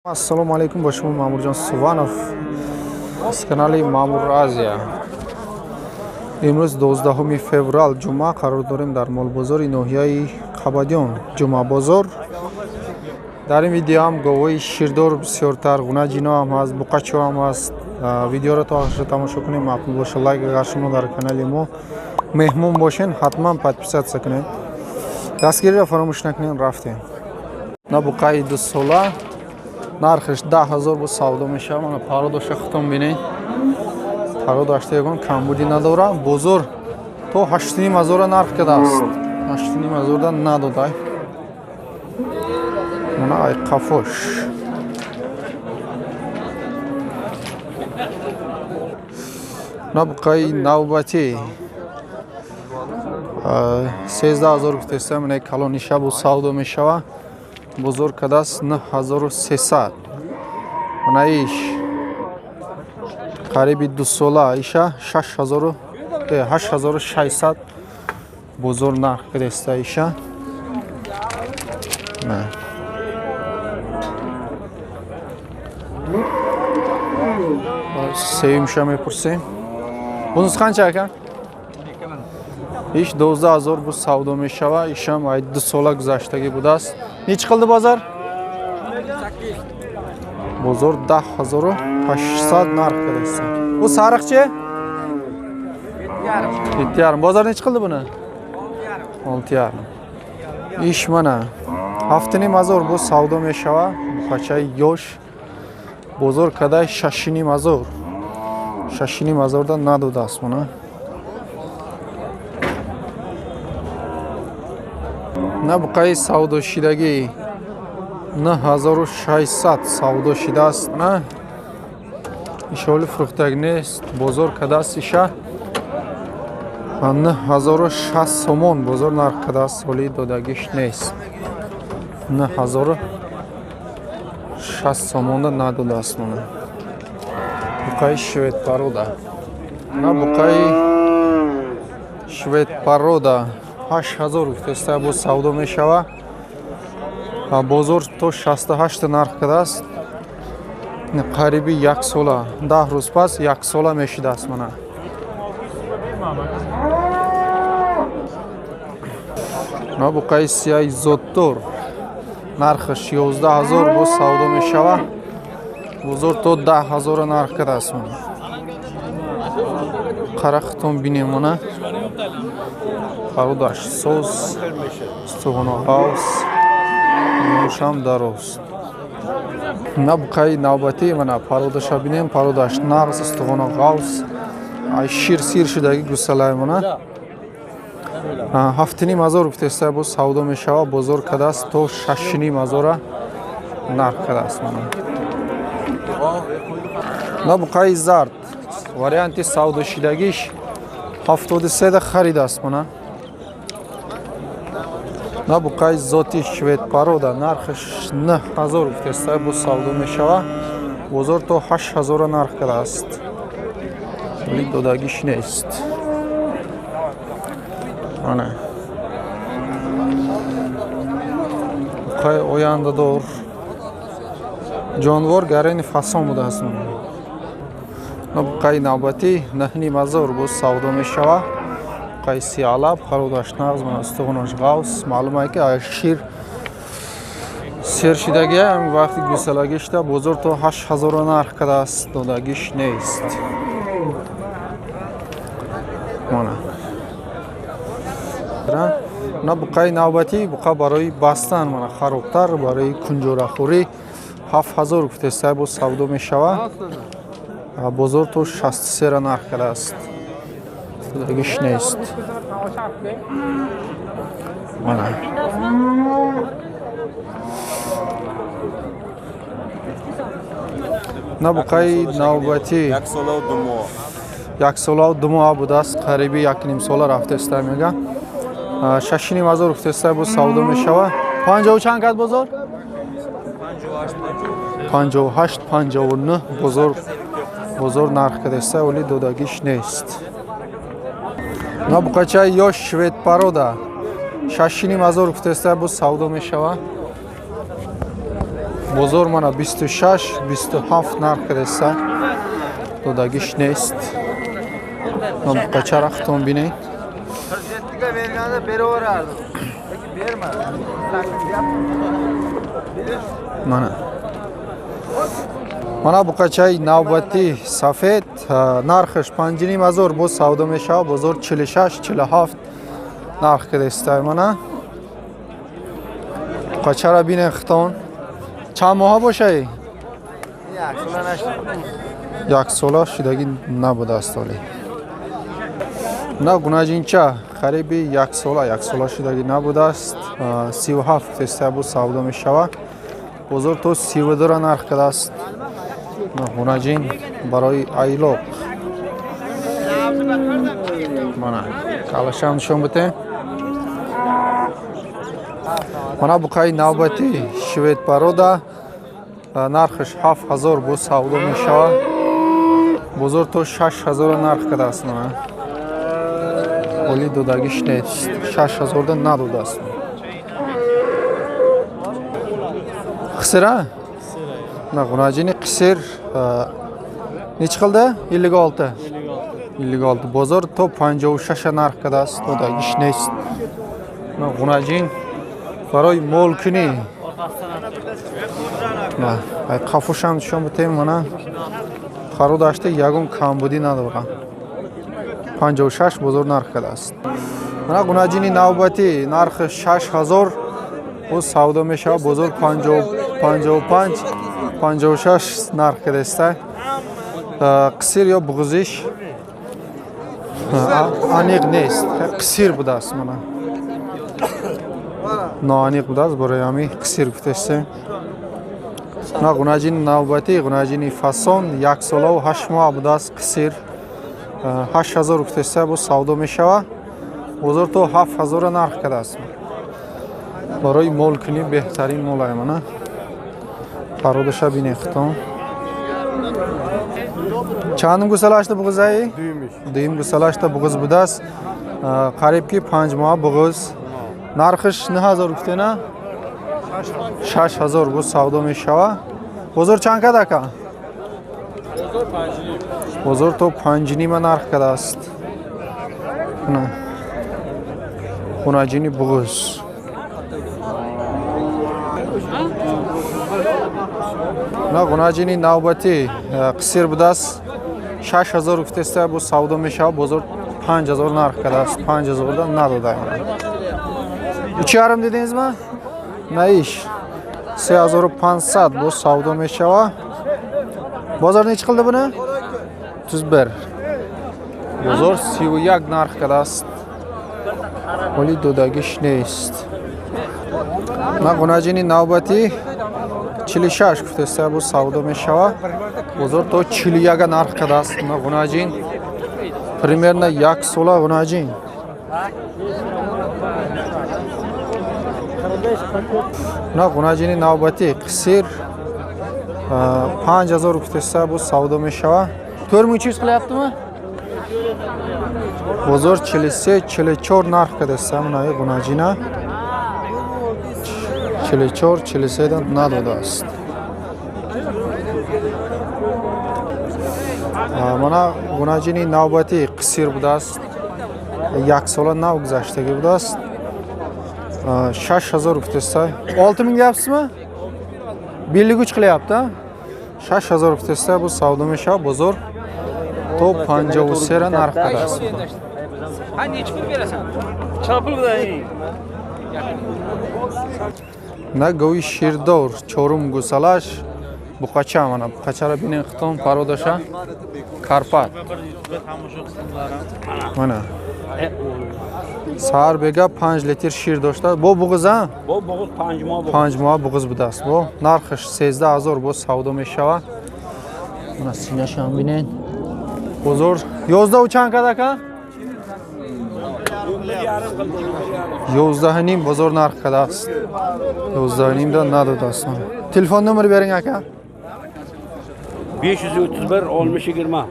Assalomu alaykum, boshim Ma'murjon Suvanov از کانال مامور آزیا. امروز 12 فوریه جمعه قرار داریم در مال بازار ناحیه قبادیان جمعه بازار. در این ویدیو هم گوی شیردار بسیارتر گونه جینا هم هست، بقچه هم هست. ویدیو را تا آخر تماشا کنیم، ممنون باشه. لایک اگر شما در کانال ما مهمون باشین حتما подписаться کنید. دستگیری را فراموش نکنین. رفتیم. نه بقای 2 ساله нархш 10000 бо савдо мешавад. Мана пародоша хутон бинед. Пародашта ягон камбуди надора. Бозор то 8500 нарх кардааст. 8500 да надодай. Мана ай қафош. Набқай навбати 13000 гуфтаста. Мана калониша бо савдо мешавад. بزرگ کداست 9300. منایش قریبی 2 ساله ایشا 8600 بزرگ نرخ کداست ایشا. نه سیم شما میپرسیم. بونس خان چه کن؟ ایش 12000 بو سودا میشوه. ایشم ای 2 ساله گذشتگی بوده است. نیچ قلده بازار؟ بازار 10800 نرخ کرده است. او سارق چه؟ 7,500. بازار نیچ قلده بونه؟ 6,500. ایش منه 7,500 بو سودا میشوه. بخچه یوش بازار کده 6,500. 6,500 دا ندوده است منه. نبقای سودا شدگی 9600 سودا شده است. نه ایشالی فروختگ نیست. بازار کداست ایشا 9600 سومون بازار نرخ کداست ولی دادگیش نیست. 9600 سومون دا نداده است. منه بقای شوید پرودا. نبقای شوید پرودا 8000 گفتسته بو سودا میشوه. بازار تو 68 نرخ کداست. قریبی 1 ساله 10 روز پس 1 ساله میشده است. منه نبقای سیای زودتر نرخش 11000 بو سودا میشوه. بازار تو 10000 نرخ کداست. منه قرختون بینیم. منه пародаш сос стуғуноғавз нӯшам дарост. набқай навбатӣ мана пародаша бинем. пародаш нағз стуғуноғавз ай шир сир шудаги гусалаи мана 7,500 гуфтаста бо савдо мешава. бозор кадааст то 6,500 нарх кадааст. мана набқай зард варианти савдошидагиш 73 харидааст. мана набуқай зоти швед парода нархш 9000 гуфтаста бо савдо мешава. бозор то 8000 нарх кардааст вали додагиш нест. ана қай ояндадор ҷонвор гарени фасон будааст. набуқай навбати 9000 бо савдо мешава. قیسی علا پروداش نغز من استخونش غوث معلومه که شیر سیر شدگی هم وقتی گوسلگیش تا بزرگ تو 8000 نرخ کده است. دادگیش نیست. مانه نه بقای نوبتی بقا برای بستن منه خروبتر برای کنجوره خوری 7000 گفته با سودا می شود. بزرگ تو 63 نرخ کده است. دادگیش نیست. مانه نبقای نوبتی 1 ساله و 2 ماه بوده است. قریبی 1,5 ساله رفته است. میگه 6,500 گفته است با سودا میشوه. 50 چند کد بازار؟ 58 59 بزرگ نرخ کده است ولی دادگیش نیست. نبقای یا شوید پرودا 6,500 گفته است با سودا میشوه. Bozor mana 26, 27 narx desa. Dodagish neist. Nam qaçara xton binin. Jettiga berganda beraverardim. Lekin bermadi. Mana bu qachay navbati safed narxish 5000 bu savdo meshava bozor 46 47 narx desta mana. Qaçara binin xton. Чанд моҳа бошаи? Як сола шудаги набудааст оле. На гунаҷинча қариби як сола шудаги набудааст. 37 теста бу савдо мешавад. Бозор то 32 нарх кардааст. Гунаҷин барои айлоқ. Мана калашам нишон битем. Мана буқаи навбати швед парода нархш 7000 бо савдо мешавад. Бозор то 6000 нарх кардааст. Оли додагиш нест. 6000 да надодааст. Қисира? На гунаҷини қисир неч қилда? 56. 56. Бозор то 56 нарх кардааст. Додагиш нест. На гунаҷин барои молкунӣ қафушам нишон битем мана харо дашта ягон камбудӣ надорам 56 бозор нарх кардааст. Мана гунаҷини навбатӣ нархи 6000 бо савдо мешавад. Бозор 55 56 нарх кардаста. Қисир ё буғзиш аниқ нест. Қисир будааст мана. ноаниқ будааст барои ҳами қисир гуфтастем. На гунаҷини навбатӣ гунаҷини фасон 1 солаву 8 моҳ будааст. қисир 8000 гуфтаста бо савдо мешавад. бозор то 7000 нарх кардааст. барои молкунӣ беҳтарин молай мана. пародаша бинем хитон. чандум гусалашта буғзаи? дуюм гусалашта буғз будааст. қариб ки 5 моҳ буғз. нархиш 9000 гуфтена? 6000 бо савдо мешавад. бозор чанд кадака? бозор то 5.5 нарх кардааст. гунаҷини буғз. на гунаҷини навбатӣ қисир будааст. 6000 гуфтаста бо савдо мешавад. бозор 5000 нарх кардааст. 5000 да надодаем. Уч ярым дидеңизми? Наиш 3500 бо савдо мешавад. бозор неч қилди буни? 31. бозор 31 нарх кардааст. оли додагиш нест. на гунаҷини навбатӣ 46 гуфтаста бо савдо мешавад. бозор то 41 нарх кардааст. на гунаҷин примерно 1 сола гунаҷин. на гунаҷини навбатӣ қисир 5000 гуфтаста бо савдо мешавад. 4300 қиляптими? бозор 43 44 нарх кардааст. мана гунаҷина 44 43 да надодааст. мана гунаҷини навбатӣ қисир будааст. 1 сола нав гузаштагӣ будааст. 6000 гуфтаста. 6000 deyapsizmi? 53 qilyapti. 6000 guftaста bu savdo meshab bozor to 53 narx qadasi. Ha necha pul berasan? Chapul buday. Na go'y shirdor chorum gusalash buqacha mana buqachara binin xton parodasha Karpat. Mana Sar bega 5 litr shir doshta. Bu bug'iz ha? Bu bug'iz 5 moh. 5 moh bug'iz budast. Bu narxish 13000 bu savdo meshava. Mana sinasham binin. Bozor yozda uchan kadaka? 11.5 bozor narx kadast. 11.5 dan nadodast. Telefon nomeri bering aka. 531 60 20.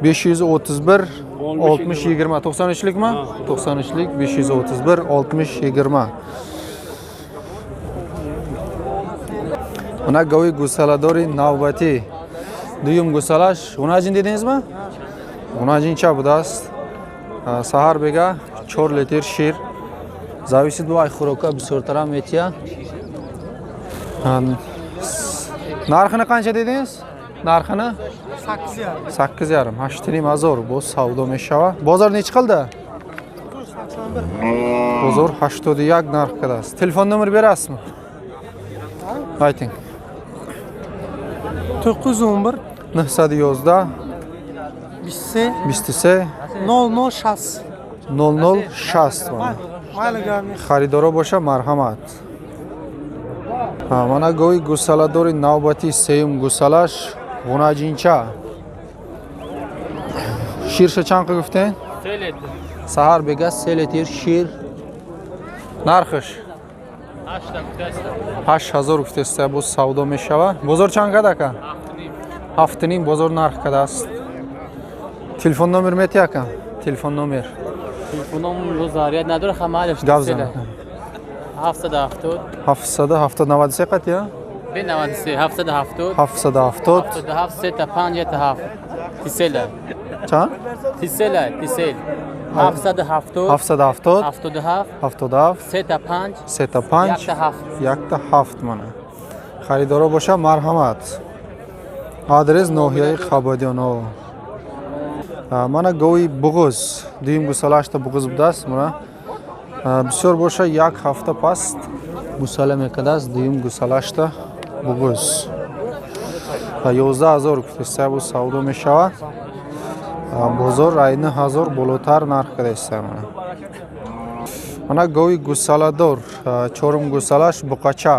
531 60 20 93likmi? 93lik 531 60 20. Mana go'y gusaladori navbati. Duyum gusalash. G'unajin dedingizmi? G'unajincha budast. Sahar bega 4 litr shir. Зависит бай хурока бисёртара метия. Narxini qancha dedingiz? Narxini 8,5. 8,5 bu savdo meshava. Bozor nech qildi? Bozor 81 narxdasiz. Telefon nomer berasizmi? Ayting. 911 911 23 00 0060 mana. mayli garni Xaridoro bo'lsa marhamat. Mana go'y gusaladori navbati seyum gusalash g'unajincha. Shircha chanqi guften? Sahar bega seletir shir. Narxish 8000 guftesta bu savdo meshava. Bozor chanqada aka? Haftaning bozor narxidasiz. Telefon nomer meti aka? Telefon nomer. Telefonum rozariyat نداره خمالش Gavzan. 770 790 qat ya? به 93 770 770 77 تسلا Çan? تسلا تسل 770 770 77 77 75 75 17 7 mana. Xaridoro bo'lsa marhamat. Adres nohiyai Xabadiono. Mana go'y bug'uz. Duyum gusalashda bug'uz budas mana. Bisyor bo'lsa 1 hafta past gusalam ekadas duyum gusalashda bug'uz. 11000 kutsa bu savdo meshava. Bozor ayni 1000 bolotar narxida esa mana. Mana go'y gusalador, chorum gusalash buqacha.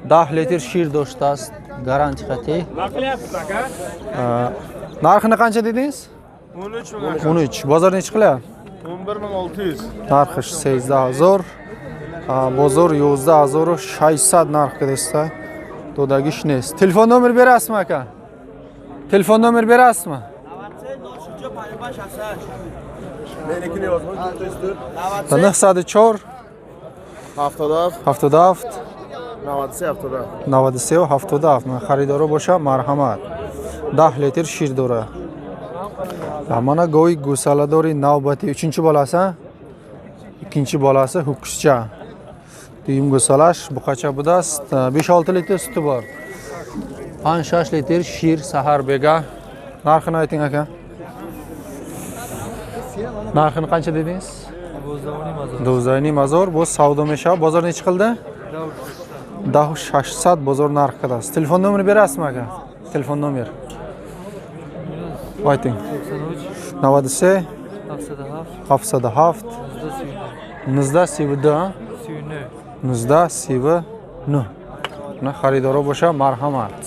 10 litr shir do'shtast, garanti xati. Narxini qancha dedingiz? 13. Bozor nech qilyapti? 11600 Narxi 18000. Bozor 11600 narxida esa. Dodagi shnes. Telefon nomer berasizmi aka? Telefon nomer berasizmi? Menekini yozma 404 904 77 77 93 93 77. Men xaridori bo'lsa marhamat. 10 litr shir dora. Mana go'y gusaladori navbati 3-chi bolasi, 2-chi bolasi ho'kizcha. Duyum gusalash buqacha budast 5-6 litr suti bor. 5-6 litr shir sahar bega. Narxini ayting aka. Narxini qancha dedingiz? 12000 bu savdo mesha. Bozor nech qildi? 800 bozor narxidasiz. Telefon nomerini berasizmi aka? Telefon nomer. Ayting. 93 707 Nizda Sivda Nizda Sivi Nu. Xaridori bo'lsa marhamat.